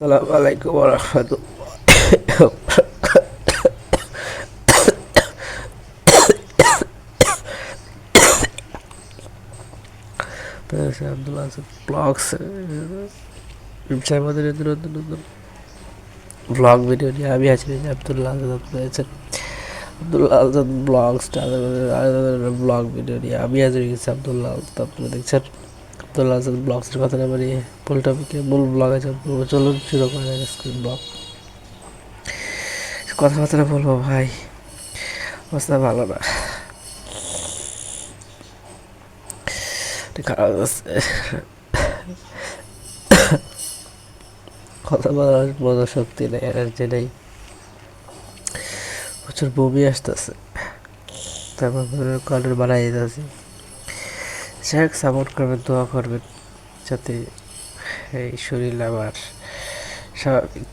আসসালামু আলাইকুম ওয়া রাহমাতুল্লাহ। আব্দুল আসাদ ব্লগস আমাদের নতুন নতুন ব্লগ ভিডিও নিয়ে আমি আছি। আব্দুল্লাহ আজাদ রয়েছেন। আব্দুল্লাহ আজাদ ব্লগসটা ব্লগ ভিডিও নিয়ে আমি আজ গেছি। আব্দুল্লাহ আজাদ আপনারা দেখছেন। আব্দুল্লাহ আজাদ ব্লগসের কথা না বানিয়ে মূল টপিকে মূল ব্লগ আছে। চলুন শুরু করা যায় আজকের ব্লগ। কথাবার্তা বলবো ভাই, অবস্থা ভালো না, খারাপ আছে। কথা বলার মতো শক্তি নেই, এনার্জি নেই, প্রচুর বমি আসতেছে, তারপর কন্ট্রোল বাড়াই যেতেছি। যাই হোক, সাপোর্ট করবেন, দোয়া করবেন যাতে এই শরীর আবার স্বাভাবিক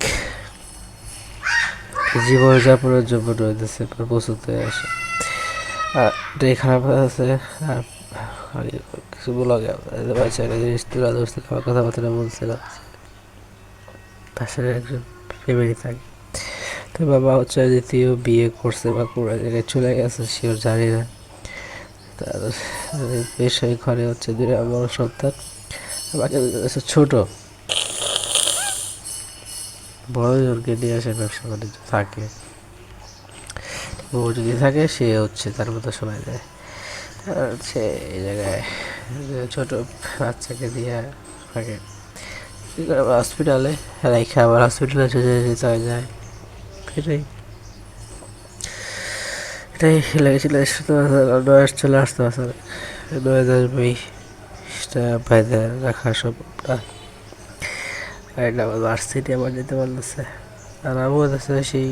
জীবনযাপনের জন্য রয়েছে প্রস্তুত হয়ে আসে। আর এটাই খারাপ আছে। আর কিছু ব্লগে জিনিস তুলে ধরছিল, আমার কথাবার্তা বলছিলাম। পাশের একজন ফ্যামিলি থাকে, তো বাবা হচ্ছে দ্বিতীয় বিয়ে করছে বা পুরো জায়গায় চলে গেছে, সেও জানি না। তার বেশ ঘরে হচ্ছে দুইটা বড় সন্তান, বাকি ছোট। বড়জনকে নিয়ে আসে ব্যবসা বাণিজ্য থাকে, বউ যদি থাকে সে হচ্ছে তার মতো সময় দেয়। আর হচ্ছে এই জায়গায় ছোট বাচ্চাকে দিয়ে থাকে হসপিটালে রেখে আবার হসপিটালে চলে যায়। এটাই এটাই লেগেছিল। নয়েস চলে আসতে আসলে 2020 বাইরে রাখা সবটা। আমার ভার্সিটি আবার যেতে বলতেছে, আর আমি বলতেছে সেই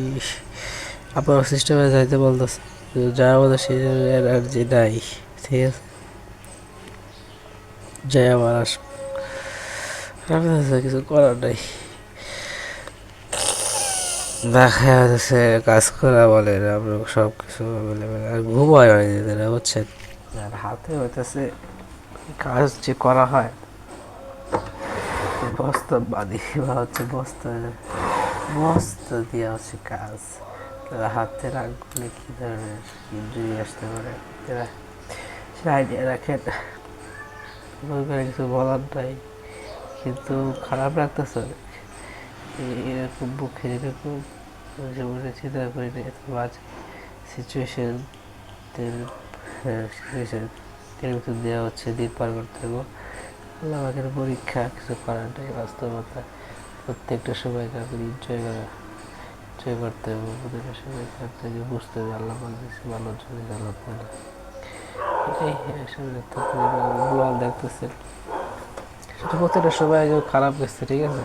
আপনার সিস্টেমে যাইতে বলতেছে, যার মধ্যে সেই এনার্জি নাই। ঠিক আছে, যাই আমার আসবো, কিছু করার নাই। দেখা যাচ্ছে কাজ করা বলে আমরা সব কিছু অ্যাভেলেবেল, আর ঘুম হয় না নিজেদের, বুঝছেন। আর হাতে হইতেছে কাজ যে করা হয় বস্তা বাঁধি বা হচ্ছে বস্তা বস্তা দিয়ে হচ্ছে কাজ, তারা হাতে রাখলে কী ধরনের ইঞ্জুরি আসতে পারে এরা সে আইডিয়া রাখেন। কিছু বলার নাই, কিন্তু খারাপ লাগতেছে এরকম বুকে, এরকম জীবনে চিন্তা করি না এত বাজে সিচুয়েশন ভিতর দেওয়া হচ্ছে, দিন পার করতে হবে। আমাদের পরীক্ষা, কিছু করার নেই, বাস্তবতা। প্রত্যেকটা সময়কে আপনি এনজয় করতে হবে, প্রত্যেকটা সময়কে আপনাকে বুঝতে হবে আল্লাহ দিচ্ছে ভালোর জন্য, আল্লাহ না। এটাই ব্লগ দেখতেছেন, সেটা প্রত্যেকটা সময় খারাপ গেছে। ঠিক আছে,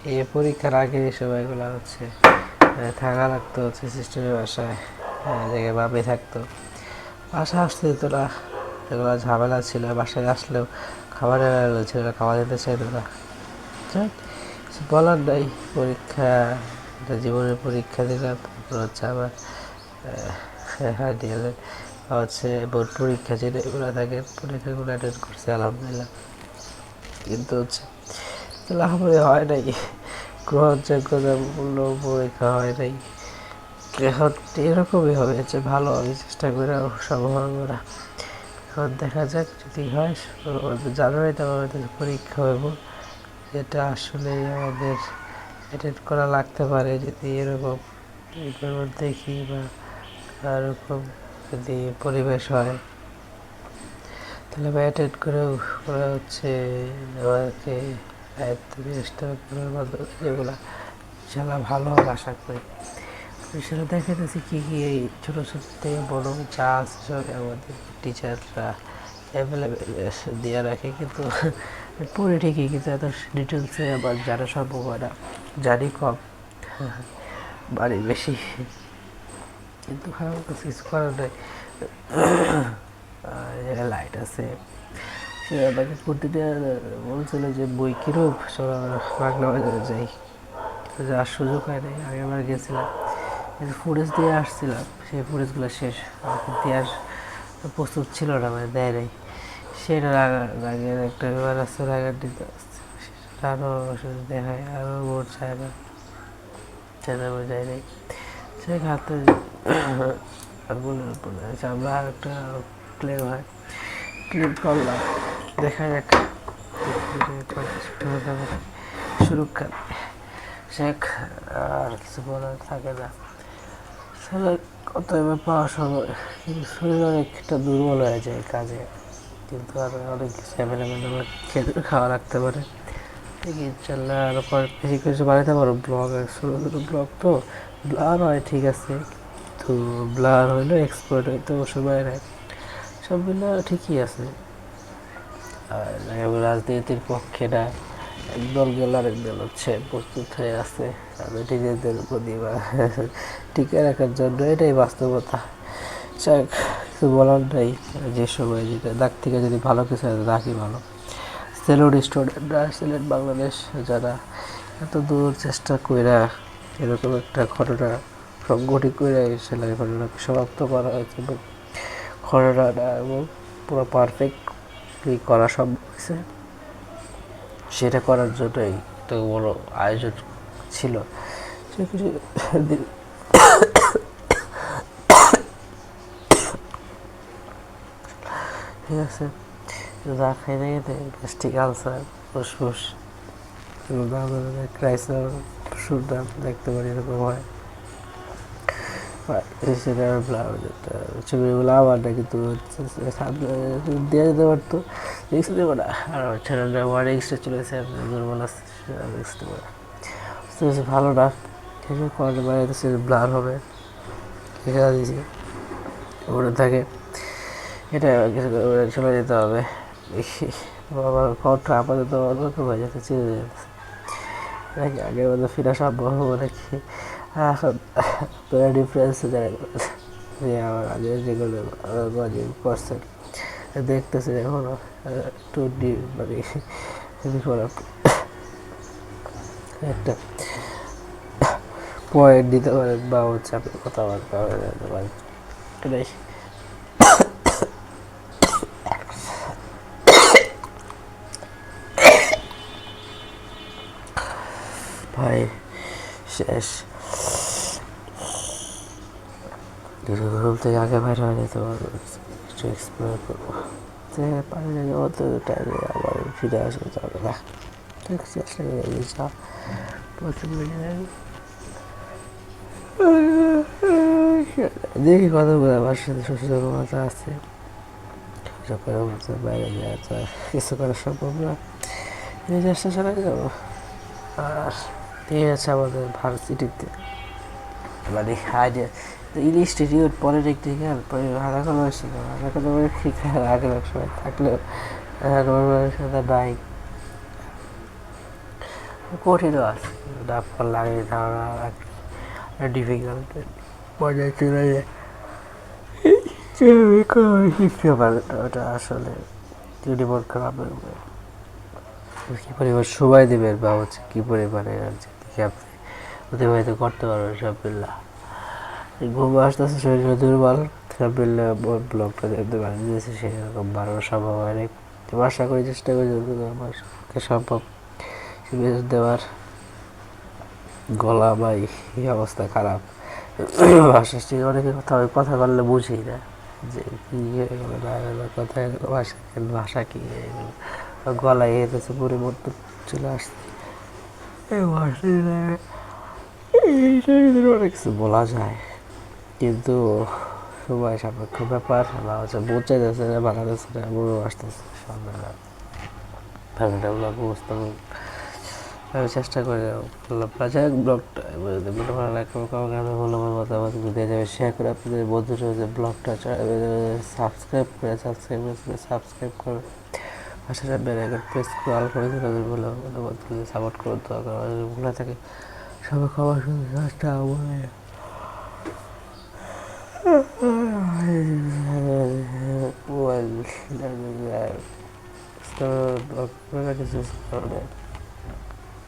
এই পরীক্ষার আগে এই সময়গুলো হচ্ছে থাকা লাগতো হচ্ছে সিস্টেমের বাসায়, জায়গায় ভাবে থাকতো, বাসা আসতে দিত না, এগুলো ঝামেলা ছিল। বাসায় আসলেও খাবারের ছিল, খাওয়া দিতে চাইতো না। বলার নাই, পরীক্ষা, জীবনের পরীক্ষা দিলাম। তারপর হচ্ছে আবার হচ্ছে বোর্ড পরীক্ষা যেটা এগুলো থাকে, পরীক্ষাগুলো অ্যাটেন্ড করছে আলহামদুলিল্লাহ। কিন্তু হচ্ছে লাভরে হয় নাই, গ্রহণযোগ্যতাপূর্ণ পরীক্ষা হয় নাই। এখন এরকমই হবে, হচ্ছে ভালো আমি চেষ্টা করে সম্ভাবনা। এখন দেখা যাক, যদি হয় জানুয়ারিতে আমাদের পরীক্ষা হইব, যেটা আসলে আমাদের অ্যাটেন্ড করা লাগতে পারে। যদি এরকম দেখি বা এরকম যদি পরিবেশ হয়, তাহলে আমি অ্যাটেন্ড করেও ওরা হচ্ছে আমাদেরকে আয়ত্ত চেষ্টা করার মাধ্যমে যেগুলো ইনশাল্লাহ ভালো হবে আশা করি। সেটা দেখাতেছি কী কী এই ছোটো ছোটো থেকে বড়ো যা আছে সব আমাদের টিচাররা অ্যাভেলেবেল দিয়ে রাখে, কিন্তু পড়ে ঠিকই, কিন্তু এত ডিটেলসে আবার জানা সম্ভব হয় না, জানি কম, বাড়ি বেশি, কিন্তু খারাপ কিছু করার নেই। লাইট আছে, সে আমাকে প্রতিটা বলছিল যে বই কিরূপ, চলো আমরা বাংলা বাজারে যাই, যাওয়ার সুযোগ হয় নাই। আমি আবার গেছিলাম, ফুটেজ দিয়ে আসছিলাম, সেই ফুটেজগুলো শেষ, আমাকে দেওয়ার প্রস্তুত ছিল না, মানে দেয় নাই। সেটার আগের একটা ব্যাপার আছে, আগের দিতে আসছে, আরও ওষুধ দেখায় আরও বোর্ড চায় না, সেটা বোঝাই নেই। সে খাতে আগুনের উপর আমরা আর একটা ক্লেম হয় ক্লিপ করলাম, দেখা যাক সুরক্ষা শেখ। আর কিছু বলার থাকে না, আসলে কত এবার পাওয়ার সময় কিন্তু শরীর অনেকটা দুর্বল হয়ে যায় কাজে, কিন্তু আর অনেক কিছু অ্যাভেলেবেল আমার খেতে খাওয়া রাখতে পারে। দেখি ইনশাল্লাহ আরও বেশি কিছু বানাতে পারো। ব্লগ ছোটো ছোটো ব্লগ তো ব্লার হয় ঠিক আছে, কিন্তু ব্লার হইলে এক্সপোর্ট হইতে সময় নেয়, সব মিলে ঠিকই আছে। আর রাজনীতির পক্ষে না, একদল গেল আরেক দল হচ্ছে প্রস্তুত হয়ে আছে তাদের নিজেদের প্রতি টিকে রাখার জন্য, এটাই বাস্তবতা। কিছু বলার নাই, যে সময় যেটা দাগ থেকে যদি ভালো কিছু হয় দাগই ভালো। সিলেট স্টুডেন্টরা, সিলেট বাংলাদেশ যারা এত দূর চেষ্টা কইরা এরকম একটা ঘটনা সংগঠিত করে সেলাই ঘটনাকে সমাপ্ত করা হয়েছে, এবং ঘটনাটা এবং পুরো পারফেক্টলি করা সম্ভব হয়েছে, সেটা করার জন্যই একটা বড় আয়োজন ছিল। সে কিছু ঠিক আছে, যা খাইতে খেতে গ্যাস্ট্রিক আলসার, ফুসফুস, ক্রাইসার শুনলাম দেখতে পারি এরকম হয়। ছবিগুলো আমার না, কিন্তু দেওয়া যেতে পারতো, রিক্স দেবো না। আর চ্যানেলটা আমার রিক্সটা চলেছে, দুর্বল আছে রিক্স দেবো না, ভালো না কিছু করার বাইরে তো সে ব্লার হবে, খেলা দিয়েছি ওটা থাকে, এটা কিছু চলে যেতে হবে। আমার ঘরটা আপাতত অন্যরকম হয়ে যাচ্ছে, চিনে যাচ্ছে নাকি আগের মতো ফিরা সম্ভব হবো নাকি। এখন তোরা ডিফারেন্স জানে যে আমার আগে যেগুলো করছে দেখতেছে এখনো একটু মানে একটা পয়েন্ট দিতে পারেন, বা হচ্ছে আপনি কথাবার্তা দিতে পারেন, এটাই। ভাই শেষ, রুম থেকে আগে বাইরে হয়ে যেতে পারবো, একটু এক্সপ্লোর করবো, পানি অত টাইমে আবার ফিরে আসবো যাবে না, ঠিক আছে। আসলে যা দেখি কতগুলো আমার সাথে সুস্থ কথা আছে, সকালের মধ্যে বাইরে যাওয়া তো কিছু করা সম্ভব না, এই চেষ্টা চালাই যাবো। আর ঠিক আছে, আমাদের ভার্সিটিতে মানে আইডিয়া ইনস্টিটিউট পলিটেকনিক্যাল হারাখানো এসেছিল, হারাখানো শিক্ষার আগের এক সময় থাকলেও নর্মালের সাথে নাই, কঠিনও আছে, ডাক্তার লাগে ধারণা ডিফিকাল্ট পর্যায়ে চলে যায়, শিখতে পারে ওটা আসলে যদি মন খারাপ কী পরিমাণ সময় দেবেন, বা হচ্ছে কী পরিমাণে দেখে আপনি অতিবাহিত করতে পারবেন সব মিল্লা। ঘুম আসতেছে, শরীর দুর্বল, সব মিললে ব্লগটা দেখতে পারেন দিয়েছে, সেরকম বাড়ানো সম্ভব হয়নি। আশা করি চেষ্টা করি আমার সম্ভব দেওয়ার। গলা বা এই অবস্থা খারাপ, ভাষা অনেকে কথা বললে বুঝি না যে কী কথা, ভাষা কী গলায় এসেছে পরিবর্তন চলে আসছে, অনেক কিছু বলা যায়, কিন্তু সময় সাপেক্ষ ব্যাপার, বা হচ্ছে বোঝা যাচ্ছে না, বাংলাদেশে এমনও আসতেছে সন্ধ্যাবেলা ফ্যামিলিটা বুঝতে আমি চেষ্টা করে যাই হোক। ব্লগটা ভালো লাগবে, মতামত দিয়ে যাবে, শেয়ার করে আপনাদের বন্ধুর সাথে ব্লগটা সাবস্ক্রাইব করে পাশে বেল আইকন প্রেস করে অল করে দিন, তাদের বলে সাপোর্ট করুন, তো ভুলে থাকে সবাই খাবার চেষ্টা বলে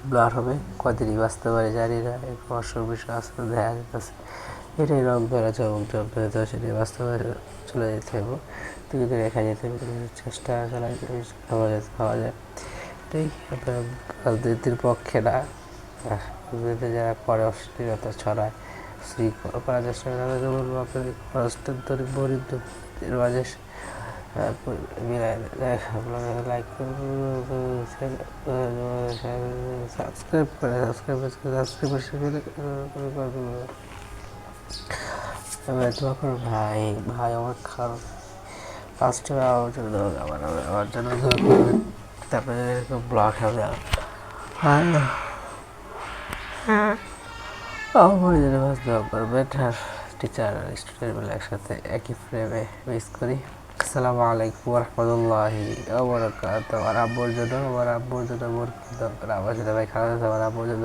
ব্লার হবে, কদিনই বাঁচতে পারে জানি না, এরকম অসুখ বিষয় আসতে দেখা যেতেছে, এটাই রং ধরা চমক তো সেটাই বাস্তবে চলে যেতে হবে, তুই দেখা যেতে হবে, চেষ্টা চালাই খাওয়া যায় রাজনীতি রাজনীতির পক্ষে না, রাজনীতি যারা করে অশ্লীলতা ছড়ায় শৃঙ্খলা করার চেষ্টা করে তাদেরকে বলবো আপনাদের হস্তান্তরিত দরিদ্রদের মাঝে লাইক সাবস্ক্রাইব করে দোয়া করো ভাই। ভাই আমার খারাপ ফার্স্টে আমার জন্য আমার জন্য দোয়া করবেন, তারপরে এরকম ব্লগ হবে। আমার জন্য দোয়া করবেন। আর টিচার আর স্টুডেন্ট মিলে একসাথে একই ফ্রেমে মিস করি। আসসালামু আলাইকুম রহমতুল্লাহি ওয়া বারাকাতুহু। আমার আব্বুর জন্য আমার জন্য আমার জন্য ভাই খাওয়া আমার আব্বুর জন্য